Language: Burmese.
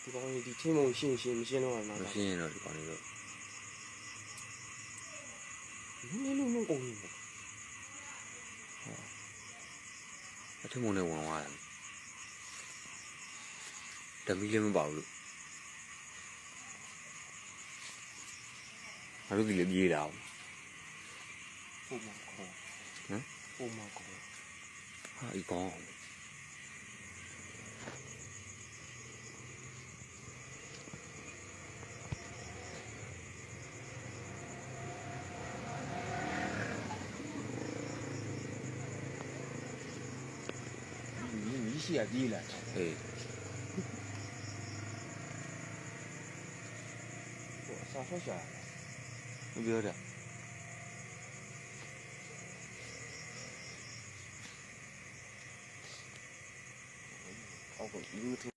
ဒီကောင်ကြီးဒီထင်းမုံရှင်းမရှင်းတော့လား မရှင်းရင်တော့ဒီကောင်လေးတော့ နည်းနည်းလုံးကုန်နေပေါ့ အထမုံနဲ့ဝင်သွားတယ်ဓမီလည်းမပါဘူးလို့ငါတို့ဒီလည်းပြေးတာပုံမခေါ်ဟမ်ပုံမခေါ်ဟာဒီကောင်你写低了，အေး我啥说下来了？ မပြောတယ်哦，不，一个